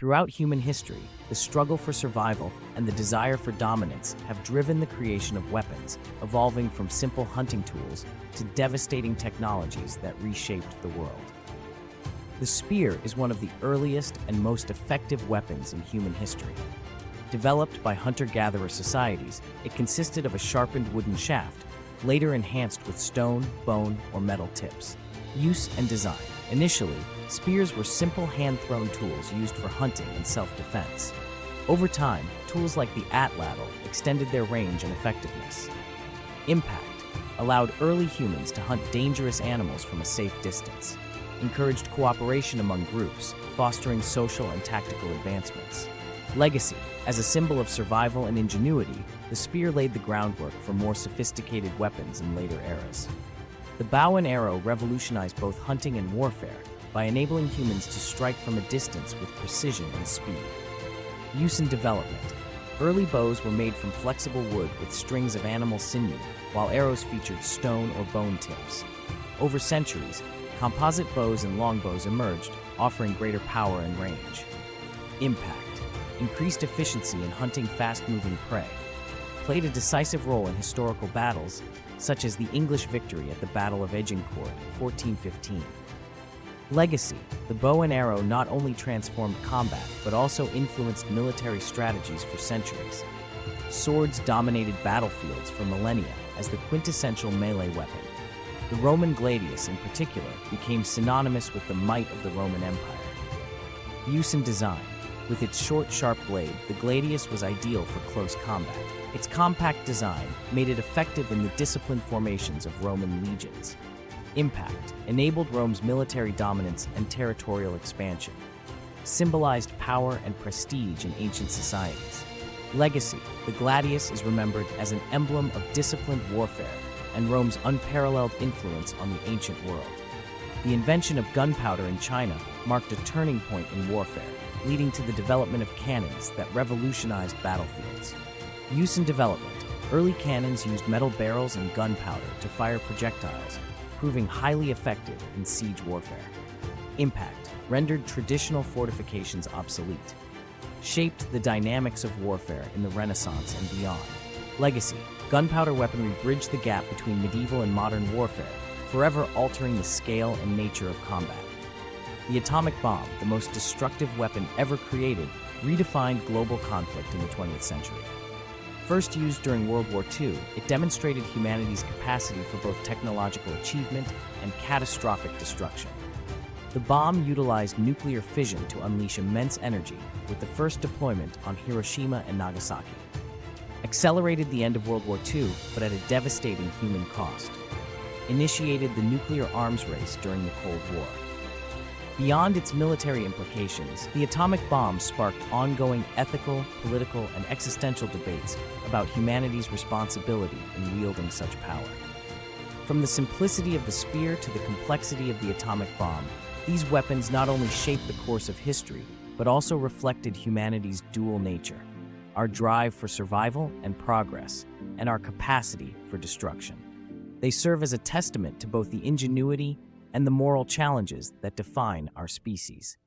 Throughout human history, the struggle for survival and the desire for dominance have driven the creation of weapons, evolving from simple hunting tools to devastating technologies that reshaped the world. The spear is one of the earliest and most effective weapons in human history. Developed by hunter-gatherer societies, it consisted of a sharpened wooden shaft, later enhanced with stone, bone, or metal tips. Use and design. Initially, spears were simple hand-thrown tools used for hunting and self-defense. Over time, tools like the atlatl extended their range and effectiveness. Impact allowed early humans to hunt dangerous animals from a safe distance, encouraged cooperation among groups, fostering social and tactical advancements. Legacy. As a symbol of survival and ingenuity, the spear laid the groundwork for more sophisticated weapons in later eras. The bow and arrow revolutionized both hunting and warfare by enabling humans to strike from a distance with precision and speed. Use and development. Early bows were made from flexible wood with strings of animal sinew, while arrows featured stone or bone tips. Over centuries, composite bows and longbows emerged, offering greater power and range. Impact. Increased efficiency in hunting fast-moving prey. Played a decisive role in historical battles, such as the English victory at the Battle of Agincourt in 1415. Legacy. The bow and arrow not only transformed combat, but also influenced military strategies for centuries. Swords dominated battlefields for millennia as the quintessential melee weapon. The Roman gladius, in particular, became synonymous with the might of the Roman Empire. Use and design. With its short, sharp blade, the gladius was ideal for close combat. Its compact design made it effective in the disciplined formations of Roman legions. Impact enabled Rome's military dominance and territorial expansion. Symbolized power and prestige in ancient societies. Legacy. The gladius is remembered as an emblem of disciplined warfare and Rome's unparalleled influence on the ancient world. The invention of gunpowder in China marked a turning point in warfare, leading to the development of cannons that revolutionized battlefields. Use and development. Early cannons used metal barrels and gunpowder to fire projectiles, proving highly effective in siege warfare. Impact rendered traditional fortifications obsolete. Shaped the dynamics of warfare in the Renaissance and beyond. Legacy. Gunpowder weaponry bridged the gap between medieval and modern warfare, forever altering the scale and nature of combat. The atomic bomb, the most destructive weapon ever created, redefined global conflict in the 20th century. First used during World War II, it demonstrated humanity's capacity for both technological achievement and catastrophic destruction. The bomb utilized nuclear fission to unleash immense energy, with the first deployment on Hiroshima and Nagasaki. Accelerated the end of World War II, but at a devastating human cost. Initiated the nuclear arms race during the Cold War. Beyond its military implications, the atomic bomb sparked ongoing ethical, political, and existential debates about humanity's responsibility in wielding such power. From the simplicity of the spear to the complexity of the atomic bomb, these weapons not only shaped the course of history, but also reflected humanity's dual nature, our drive for survival and progress, and our capacity for destruction. They serve as a testament to both the ingenuity and the moral challenges that define our species.